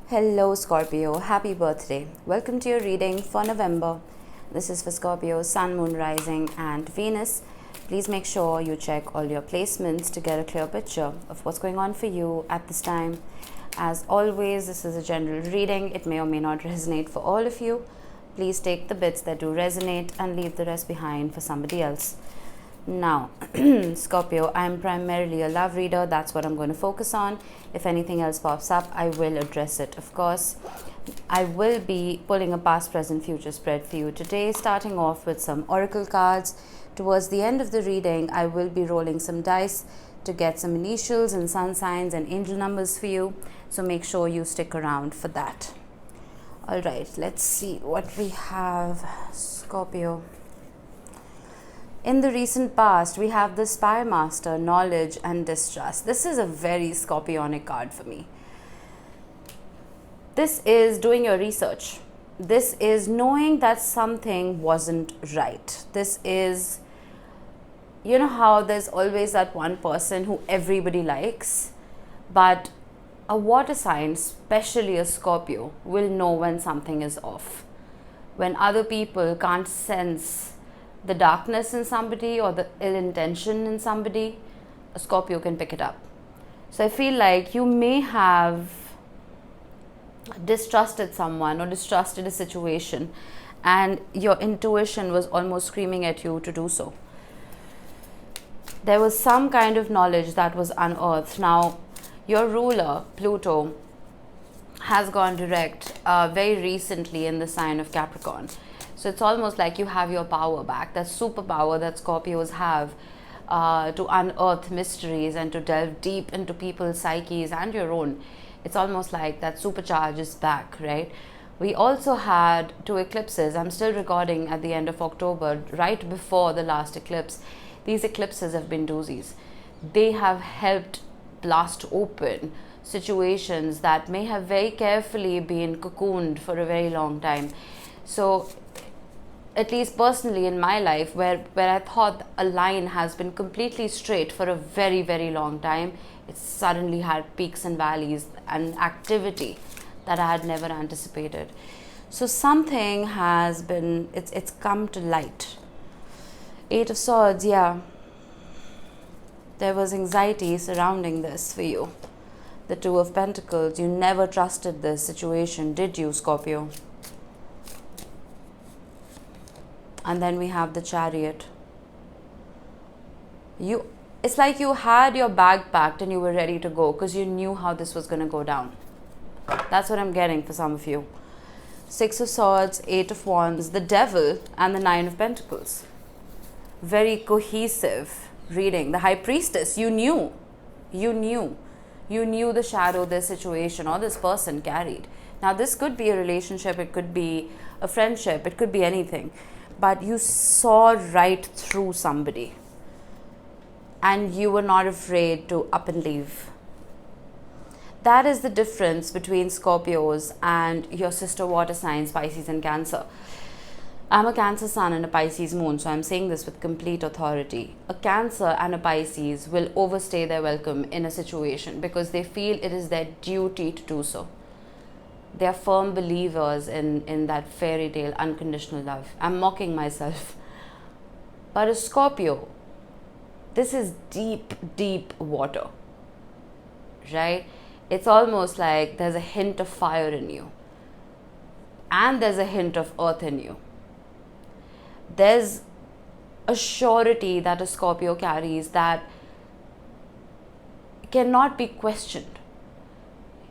Hello Scorpio, happy birthday. Welcome to your reading for November. This is for Scorpio, Sun, Moon, Rising and Venus. Please make sure you check all your placements to get a clear picture of what's going on for you at this time. As always, this is a general reading. It may or may not resonate for all of you. Please take the bits that do resonate and leave the rest behind for somebody else. Now, Scorpio, I'm primarily a love reader. That's what I'm going to focus on. If anything else pops up, I will address it, of course. I will be pulling a past, present, future spread for you today, starting off with some oracle cards. Towards the end of the reading, I will be rolling some dice to get some initials and sun signs and angel numbers for you. So make sure you stick around for that. All right, let's see what we have, Scorpio. In the recent past, we have the Spy Master, Knowledge and Distrust. This is a very Scorpionic card for me. This is doing your research. This is knowing that something wasn't right. This is, you know how there's always that one person who everybody likes, but a water sign, especially a Scorpio, will know when something is off. When other people can't sense the darkness in somebody or the ill intention in somebody, a Scorpio can pick it up. So I feel like you may have distrusted someone or distrusted a situation, and your intuition was almost screaming at you to do so. There was some kind of knowledge that was unearthed. Now, your ruler, Pluto, has gone direct very recently in the sign of Capricorn. So it's almost like you have your power back, that superpower that Scorpios have to unearth mysteries and to delve deep into people's psyches and your own. It's almost like that supercharge is back, right? We also had 2 eclipses. I'm still recording at the end of October, right before the last eclipse. These eclipses have been doozies. They have helped blast open situations that may have very carefully been cocooned for a very long time. So at least personally in my life, where I thought a line has been completely straight for a very, very long time, it's suddenly had peaks and valleys and activity that I had never anticipated. So something has been, it's come to light. 8 of Swords, yeah. There was anxiety surrounding this for you. The 2 of Pentacles, you never trusted this situation, did you, Scorpio? And then we have the Chariot. It's like you had your bag packed and you were ready to go because you knew how this was going to go down. That's what I'm getting for some of you. 6 of Swords, 8 of Wands, the Devil, and the 9 of Pentacles. Very cohesive reading. The High Priestess, you knew the shadow this situation or this person carried. Now, this could be a relationship, it could be a friendship, it could be anything. But you saw right through somebody and you were not afraid to up and leave. That is the difference between Scorpios and your sister water signs, Pisces and Cancer. I'm a Cancer sun and a Pisces moon, so I'm saying this with complete authority. A Cancer and a Pisces will overstay their welcome in a situation because they feel it is their duty to do so. They are firm believers in that fairy tale unconditional love. I'm mocking myself. But a Scorpio, this is deep, deep water, right? It's almost like there's a hint of fire in you. And there's a hint of earth in you. There's a surety that a Scorpio carries that cannot be questioned.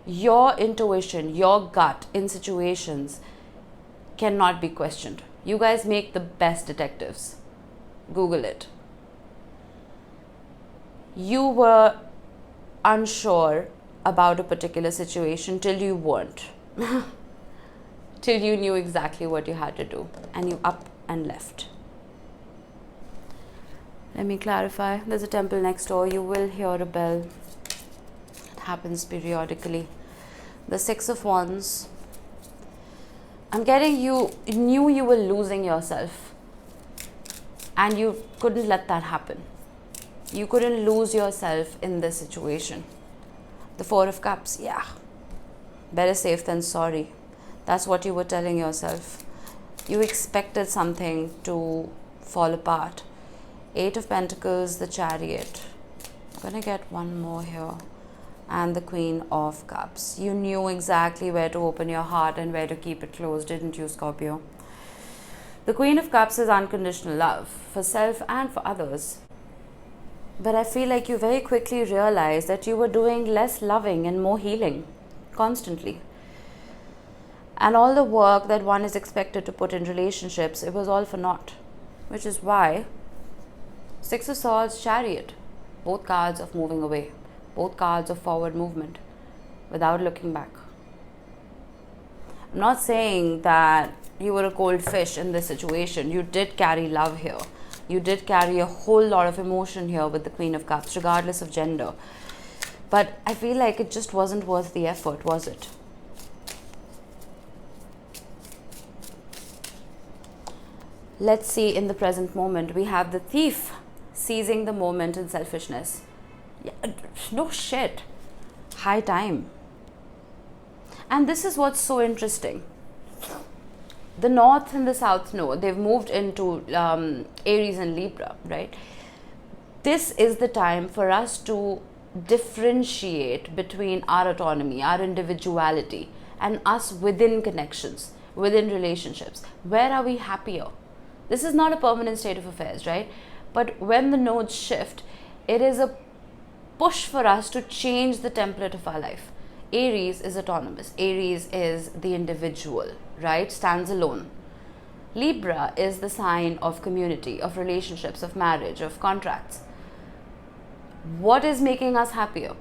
Your intuition, your gut in situations cannot be questioned. You guys make the best detectives. Google it. You were unsure about a particular situation till you weren't. Till you knew exactly what you had to do and you up and left. Let me clarify. There's a temple next door. You will hear a bell. It happens periodically. The 6 of Wands. I'm getting you knew you were losing yourself and you couldn't let that happen. You couldn't lose yourself in this situation. The 4 of Cups, yeah. Better safe than sorry. That's what you were telling yourself. You expected something to fall apart. 8 of Pentacles, the Chariot. I'm going to get one more here. And the Queen of Cups. You knew exactly where to open your heart and where to keep it closed, didn't you, Scorpio? The Queen of Cups is unconditional love for self and for others. But I feel like you very quickly realized that you were doing less loving and more healing constantly. And all the work that one is expected to put in relationships, it was all for naught. Which is why 6 of Swords, Chariot, both cards of moving away, both cards of forward movement without looking back. I'm not saying that you were a cold fish in this situation. You did carry love here. You did carry a whole lot of emotion here with the Queen of Cups, regardless of gender. But I feel like it just wasn't worth the effort, was it? Let's see, in the present moment, we have the Thief seizing the moment in selfishness. Yeah, no shit. High time. And this is what's so interesting. The North and the South Node, they've moved into Aries and Libra, right? This is the time for us to differentiate between our autonomy, our individuality, and us within connections, within relationships. Where are we happier? This is not a permanent state of affairs, right? But when the nodes shift, it is a push for us to change the template of our life. Aries is autonomous. Aries is the individual, right? Stands alone. Libra is the sign of community, of relationships, of marriage, of contracts. What is making us happier?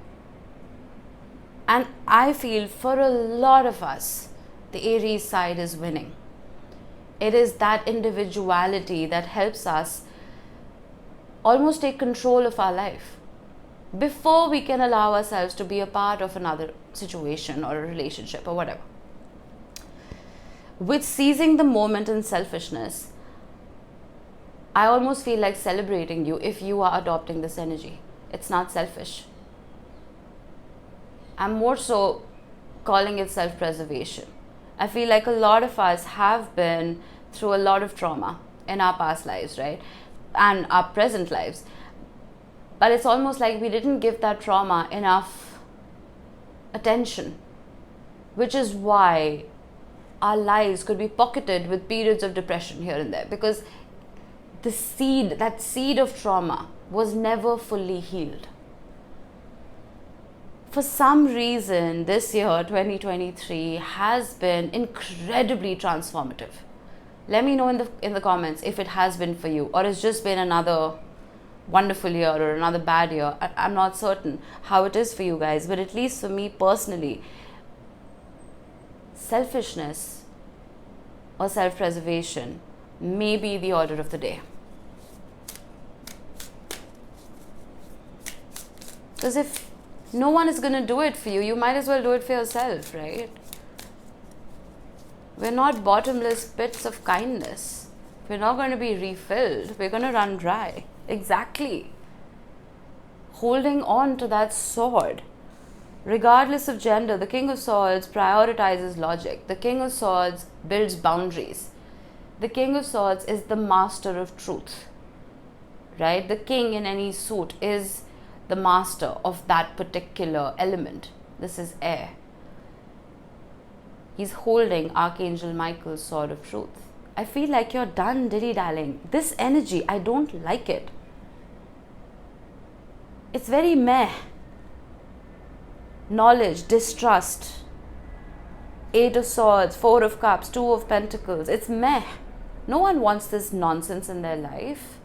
And I feel for a lot of us, the Aries side is winning. It is that individuality that helps us almost take control of our life before we can allow ourselves to be a part of another situation or a relationship or whatever. With seizing the moment in selfishness, I almost feel like celebrating you if you are adopting this energy. It's not selfish. I'm more so calling it self-preservation. I feel like a lot of us have been through a lot of trauma in our past lives, right? And our present lives. But it's almost like we didn't give that trauma enough attention, which is why our lives could be pocketed with periods of depression here and there, because the seed, that seed of trauma was never fully healed. For some reason, this year, 2023, has been incredibly transformative. Let me know in the comments if it has been for you, or it's just been another wonderful year or another bad year. I'm not certain how it is for you guys, but at least for me personally, selfishness or self-preservation may be the order of the day. Because if no one is going to do it for you, you might as well do it for yourself, right? We're not bottomless pits of kindness. We're not going to be refilled. We're going to run dry. Exactly. Holding on to that sword. Regardless of gender, the King of Swords prioritizes logic. The King of Swords builds boundaries. The King of Swords is the master of truth. Right? The king in any suit is the master of that particular element. This is air. He's holding Archangel Michael's sword of truth. I feel like you're done dilly-dallying. This energy, I don't like it. It's very meh. Knowledge, distrust, 8 of Swords, 4 of Cups, 2 of Pentacles. It's meh. No one wants this nonsense in their life.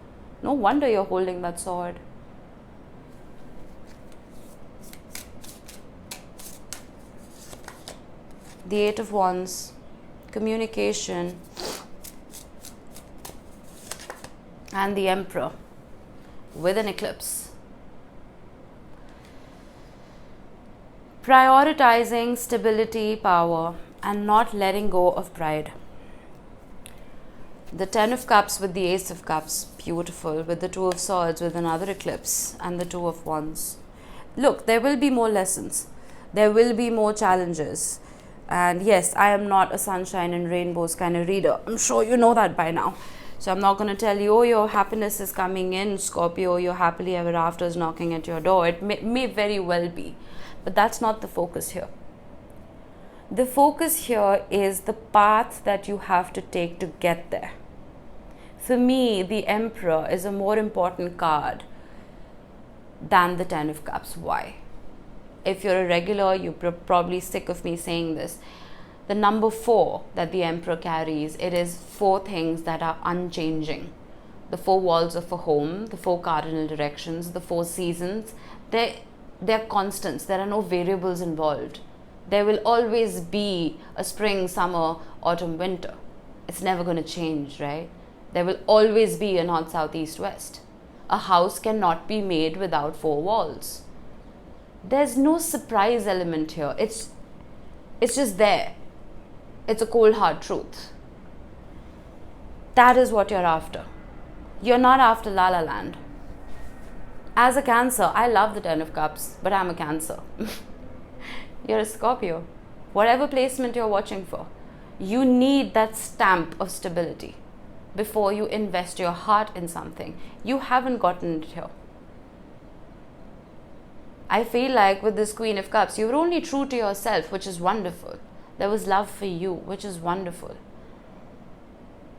No wonder you're holding that sword. The 8 of Wands, communication, and the Emperor with an eclipse. Prioritizing stability, power, and not letting go of pride. The 10 of Cups with the Ace of Cups, beautiful, with the 2 of Swords with another eclipse, and the 2 of Wands. Look, there will be more lessons. There will be more challenges. And yes, I am not a sunshine and rainbows kind of reader. I'm sure you know that by now. So I'm not going to tell you, oh, your happiness is coming in, Scorpio, your happily ever after is knocking at your door. It may very well be. But that's not the focus here. The focus here is the path that you have to take to get there. For me, the Emperor is a more important card than the Ten of Cups. Why? If you're a regular, you're probably sick of me saying this. The number 4 that the Emperor carries, it is 4 things that are unchanging. The 4 walls of a home, the 4 cardinal directions, the 4 seasons, they're constants. There are no variables involved. There will always be a spring, summer, autumn, winter. It's never going to change, right? There will always be a north, south, east, west. A house cannot be made without 4 walls. There's no surprise element here. It's just there. It's a cold hard truth. That is what you're after. You're not after La La Land. As a Cancer, I love the Ten of Cups, but I'm a Cancer. You're a Scorpio. Whatever placement you're watching for, you need that stamp of stability before you invest your heart in something. You haven't gotten it here. I feel like with this Queen of Cups, you were only true to yourself, which is wonderful. There was love for you, which is wonderful.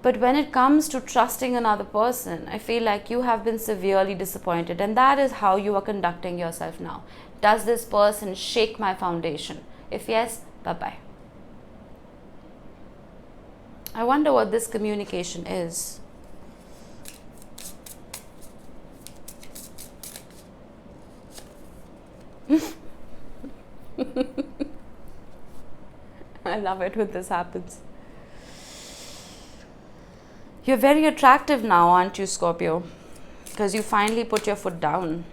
But when it comes to trusting another person, I feel like you have been severely disappointed, and that is how you are conducting yourself now. Does this person shake my foundation? If yes, bye-bye. I wonder what this communication is. I love it when this happens. You're very attractive now, aren't you, Scorpio? Because you finally put your foot down.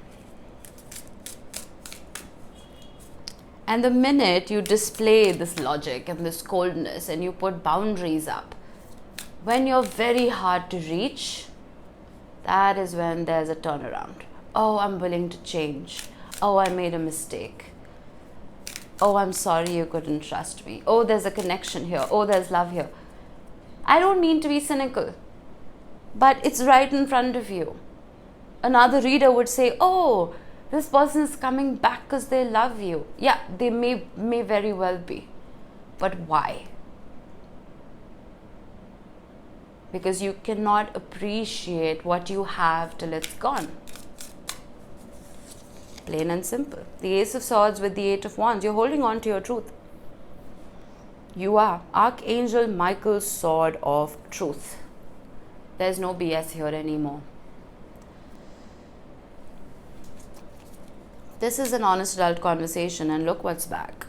And the minute you display this logic and this coldness and you put boundaries up, when you're very hard to reach, that is when there's a turnaround. Oh, I'm willing to change. Oh, I made a mistake. Oh, I'm sorry you couldn't trust me. Oh, there's a connection here. Oh, there's love here. I don't mean to be cynical, but it's right in front of you. Another reader would say, oh, this person is coming back because they love you. Yeah, they may very well be. But why? Because you cannot appreciate what you have till it's gone. Plain and simple. The Ace of Swords with the Eight of Wands. You're holding on to your truth. You are Archangel Michael's sword of truth. There's no BS here anymore. This is an honest adult conversation, and look what's back.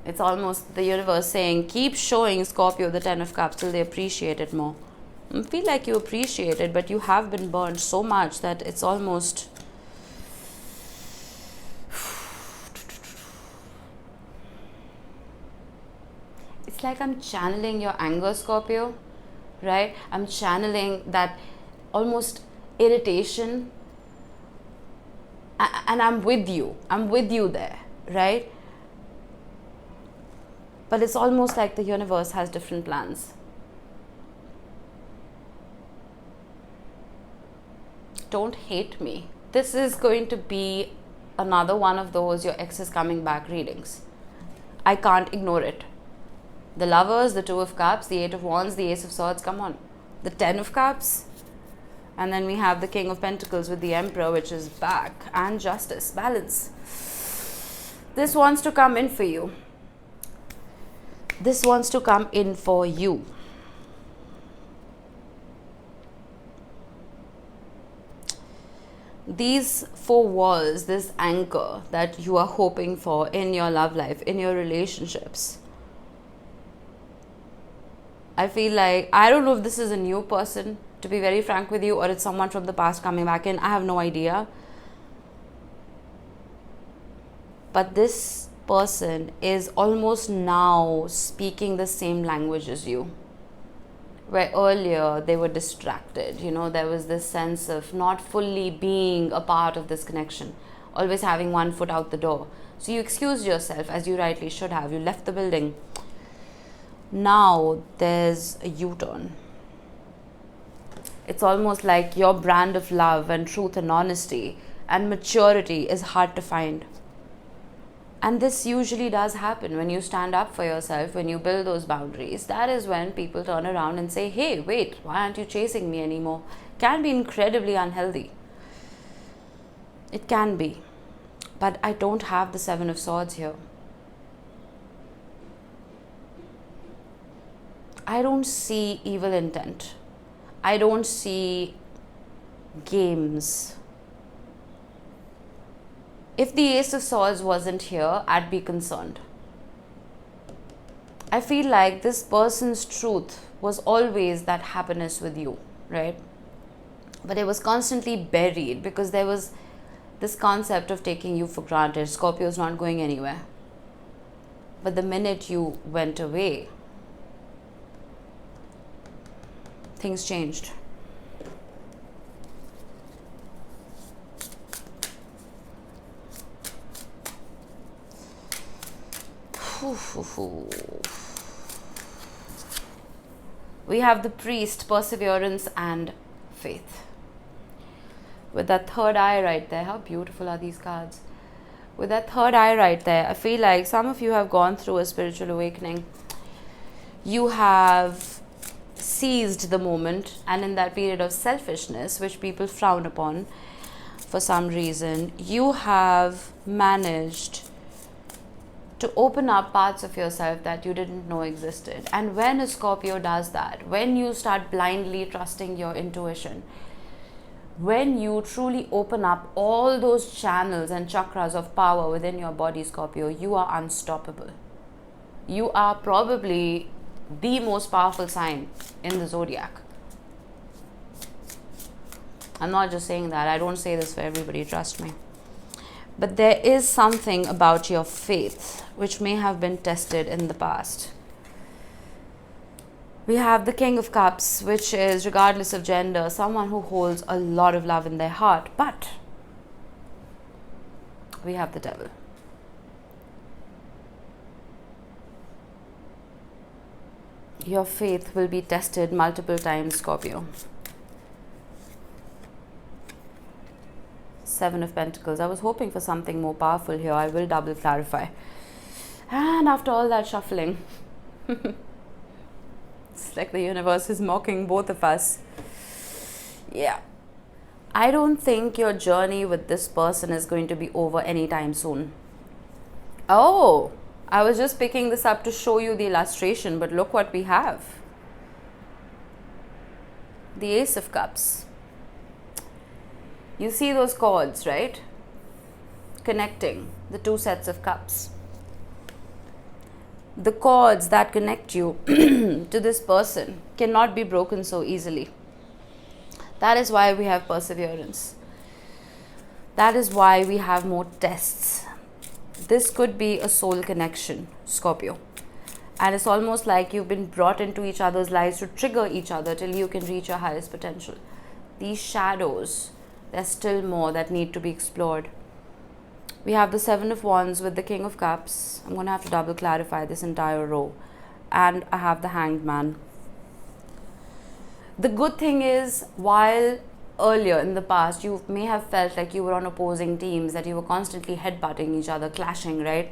It's almost the universe saying, keep showing Scorpio the Ten of Cups till they appreciate it more. I feel like you appreciate it, but you have been burned so much that it's almost... It's like I'm channeling your anger, Scorpio, right? I'm channeling that almost irritation, and I'm with you. I'm with you there, right? But it's almost like the universe has different plans. Don't hate me. This is going to be another one of those your ex is coming back readings. I can't ignore it. The Lovers, the Two of Cups, the Eight of Wands, the Ace of Swords, come on. The Ten of Cups. And then we have the King of Pentacles with the Emperor, which is back. And Justice, balance. This wants to come in for you. This wants to come in for you. These 4 walls, this anchor that you are hoping for in your love life, in your relationships. I feel like, I don't know if this is a new person, to be very frank with you, or it's someone from the past coming back in. I have no idea. But this person is almost now speaking the same language as you. Where earlier they were distracted, there was this sense of not fully being a part of this connection. always having one foot out the door. So you excused yourself, as you rightly should have. You left the building. Now there's a U-turn. It's almost like your brand of love and truth and honesty and maturity is hard to find. And this usually does happen when you stand up for yourself, when you build those boundaries. That is when people turn around and say, hey, wait, why aren't you chasing me anymore? Can be incredibly unhealthy. It can be. But I don't have the Seven of Swords here. I don't see evil intent. I don't see games. If the Ace of Swords wasn't here, I'd be concerned. I feel like this person's truth was always that happiness with you, right? But it was constantly buried because there was this concept of taking you for granted. Scorpio's not going anywhere. But the minute you went away, things changed. We have the Priest, perseverance and faith. With that third eye right there, how beautiful are these cards? With that third eye right there, I feel like some of you have gone through a spiritual awakening. You have seized the moment, and in that period of selfishness, which people frown upon for some reason, you have managed to open up parts of yourself that you didn't know existed. And when a Scorpio does that, when you start blindly trusting your intuition, when you truly open up all those channels and chakras of power within your body, Scorpio, you are unstoppable. You are probably the most powerful sign in the zodiac. I'm not just saying that. I don't say this for everybody, trust me. But there is something about your faith which may have been tested in the past. We have the King of Cups, which is, regardless of gender, someone who holds a lot of love in their heart. But we have the Devil. Your faith will be tested multiple times, Scorpio. Seven of Pentacles. I was hoping for something more powerful here. I will double clarify. And after all that shuffling, it's like the universe is mocking both of us. Yeah. I don't think your journey with this person is going to be over anytime soon. Oh, I was just picking this up to show you the illustration, but look what we have. The Ace of Cups. You see those cords, right? Connecting the two sets of cups. The cords that connect you to this person cannot be broken so easily. That is why we have perseverance. That is why we have more tests. This could be a soul connection, Scorpio. And it's almost like you've been brought into each other's lives to trigger each other till you can reach your highest potential. These shadows, there's still more that need to be explored. We have the Seven of Wands with the King of Cups. I'm going to have to double clarify this entire row. And I have the Hanged Man. The good thing is, while earlier in the past you may have felt like you were on opposing teams, that you were constantly headbutting each other, clashing, right?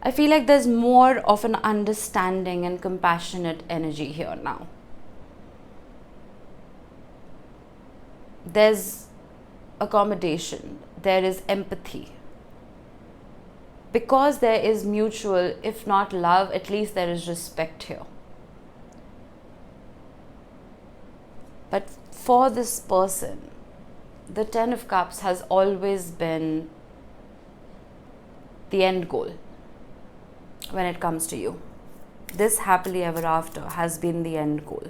I feel like there's more of an understanding and compassionate energy here now. There's accommodation, there is empathy. Because there is mutual, if not love, at least there is respect here. But for this person, the Ten of Cups has always been the end goal when it comes to you. This happily ever after has been the end goal.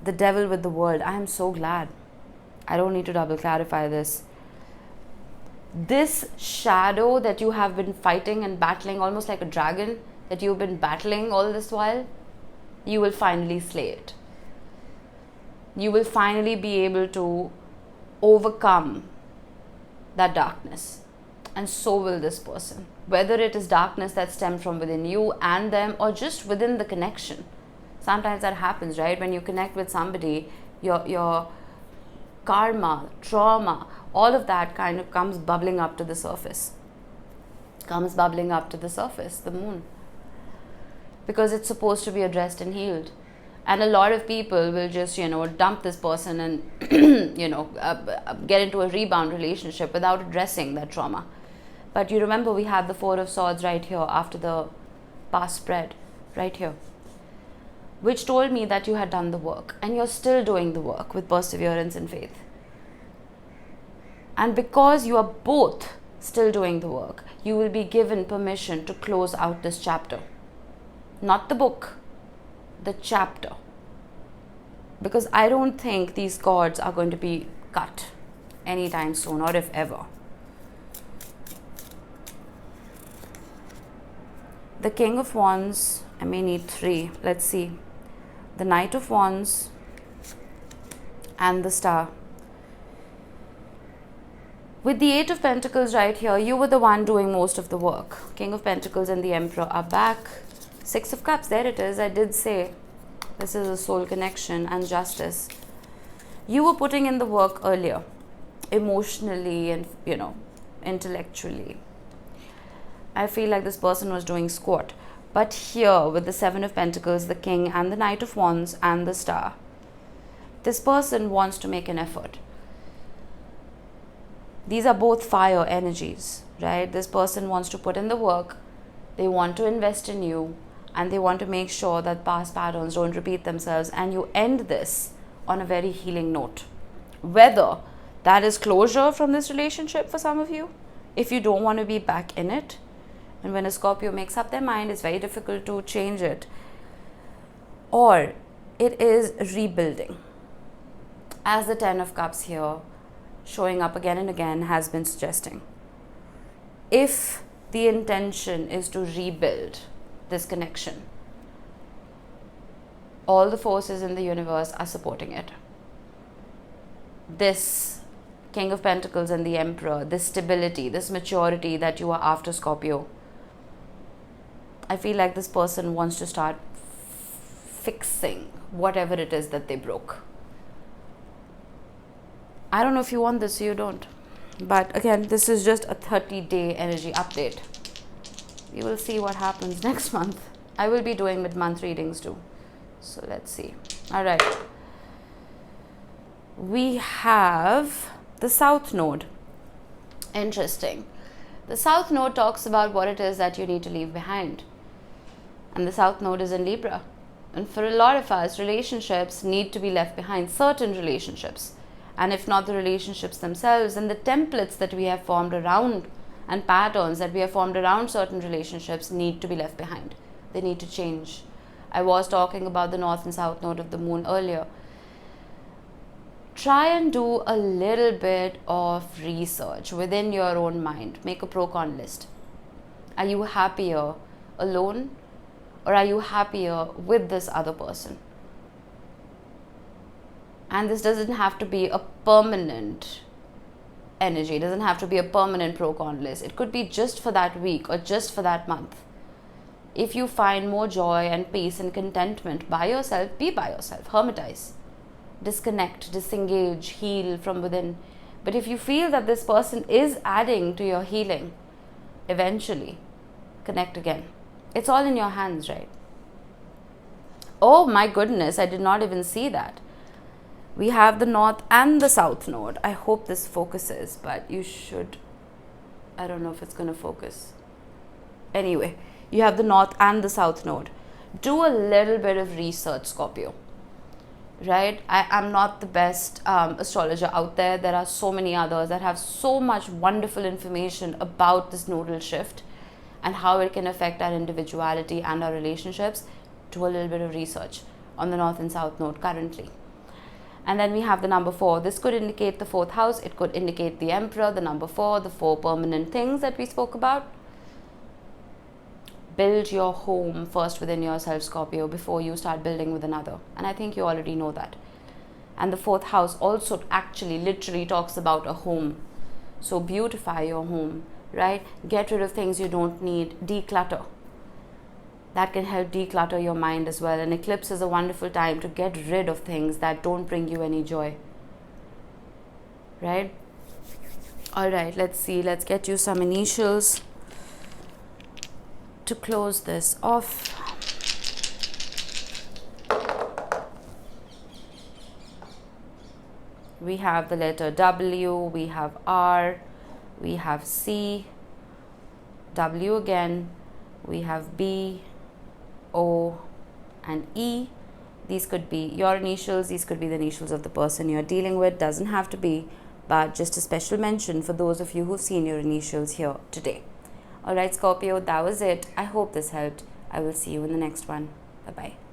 The Devil with the World. I am so glad. I don't need to double clarify this. This shadow that you have been fighting and battling, almost like a dragon that you've been battling all this while, you will finally slay it. You will finally be able to overcome that darkness, and so will this person. Whether it is darkness that stems from within you and them, or just within the connection. Sometimes that happens, right? When you connect with somebody, your karma, trauma, all of that kind of comes bubbling up to the surface. The moon. Because it's supposed to be addressed and healed. And a lot of people will just, dump this person and, get into a rebound relationship without addressing that trauma. But you remember we had the Four of Swords right here after the past spread, right here, which told me that you had done the work and you're still doing the work with perseverance and faith. And because you are both still doing the work, you will be given permission to close out this chapter. Not the book, the chapter. Because I don't think these cords are going to be cut anytime soon, or if ever. The King of Wands, I may need 3. Let's see. The Knight of Wands and the Star. With the 8 of Pentacles right here, you were the one doing most of the work. King of Pentacles and the Emperor are back. 6 of Cups, there it is. I did say this is a soul connection and justice. You were putting in the work earlier, emotionally and, intellectually. I feel like this person was doing squat. But here, with the 7 of Pentacles, the King, and the Knight of Wands, and the Star, this person wants to make an effort. These are both fire energies, right? This person wants to put in the work. They want to invest in you. And they want to make sure that past patterns don't repeat themselves. And you end this on a very healing note. Whether that is closure from this relationship for some of you, if you don't want to be back in it. And when a Scorpio makes up their mind, it's very difficult to change it. Or it is rebuilding. As the 10 of Cups here, showing up again and again, has been suggesting. If the intention is to rebuild this connection, all the forces in the universe are supporting it. This King of Pentacles and the Emperor, this stability, this maturity that you are after, Scorpio, I feel like this person wants to start fixing whatever it is that they broke. I don't know if you want this or you don't. But again, this is just a 30-day energy update. We will see what happens next month. I will be doing mid-month readings too. So let's see. All right. We have the South Node. Interesting. The South Node talks about what it is that you need to leave behind. And the South Node is in Libra. And for a lot of us, relationships need to be left behind. Certain relationships. And if not the relationships themselves, then the templates that we have formed around and patterns that we have formed around certain relationships need to be left behind. They need to change. I was talking about the North and South Node of the Moon earlier. Try and do a little bit of research within your own mind. Make a pro-con list. Are you happier alone, or are you happier with this other person? And this doesn't have to be a permanent energy. It doesn't have to be a permanent pro-con list. It could be just for that week or just for that month. If you find more joy and peace and contentment by yourself, be by yourself. Hermitize. Disconnect, disengage, heal from within. But if you feel that this person is adding to your healing, eventually connect again. It's all in your hands, right? Oh my goodness, I did not even see that. We have the North and the South Node. I hope this focuses, but you should. I don't know if it's going to focus. Anyway, you have the North and the South Node. Do a little bit of research, Scorpio. Right? I'm not the best astrologer out there. There are so many others that have so much wonderful information about this nodal shift and how it can affect our individuality and our relationships. Do a little bit of research on the North and South Node currently. And then we have the number 4. This could indicate the 4th house. It could indicate the Emperor, the number 4, the 4 permanent things that we spoke about. Build your home first within yourself, Scorpio, before you start building with another. And I think you already know that. And the 4th house also actually literally talks about a home. So beautify your home, right? Get rid of things you don't need, declutter. That can help declutter your mind as well. An eclipse is a wonderful time to get rid of things that don't bring you any joy, right? All right, let's see. Let's get you some initials to close this off. We have the letter W, we have R, we have C, W again, we have B, O, and E. These could be your initials, these could be the initials of the person you're dealing with. Doesn't have to be, but just a special mention for those of you who've seen your initials here today. Alright, Scorpio, that was it. I hope this helped. I will see you in the next one. Bye-bye.